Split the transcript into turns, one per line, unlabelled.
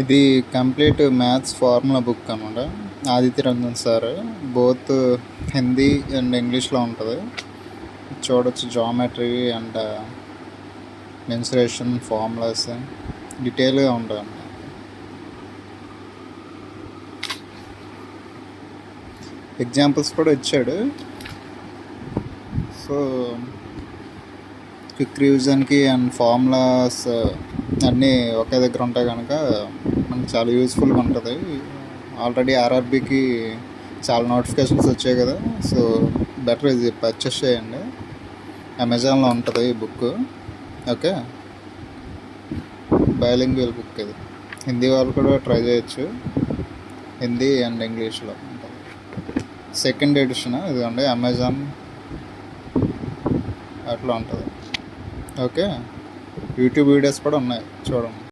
ఇది complete maths formula book అనమాట. Aditya Ranjan sir, both Hindi and ఇంగ్లీష్లో ఉంటుంది. చూడొచ్చు, జామెట్రీ అండ్ మెన్సురేషన్ ఫార్ములాస్ డీటెయిల్గా ఉంటుంది. ఎగ్జాంపుల్స్ కూడా ఇచ్చాడు. సో క్విక్ రివిజన్కి అండ్ ఫార్ములాస్ అన్నీ ఒకే దగ్గర ఉంటాయి కనుక మనకు చాలా యూస్ఫుల్గా ఉంటుంది. ఆల్రెడీ ఆర్ఆర్బీకి చాలా నోటిఫికేషన్స్ వచ్చాయి కదా, సో బెటర్ ఇది పర్చేస్ చేయండి. అమెజాన్లో ఉంటుంది ఈ బుక్. ఓకే, బైలింగ్వల్ బుక్ ఇది. హిందీ వాళ్ళు కూడా ట్రై చేయొచ్చు, హిందీ అండ్ ఇంగ్లీష్లో ఉంటుంది. సెకండ్ ఎడిషన్ ఇదిగోండి, అమెజాన్ అట్లా ఉంటుంది. ఓకే, యూట్యూబ్ వీడియోస్ కూడా ఉన్నాయి, చూడండి.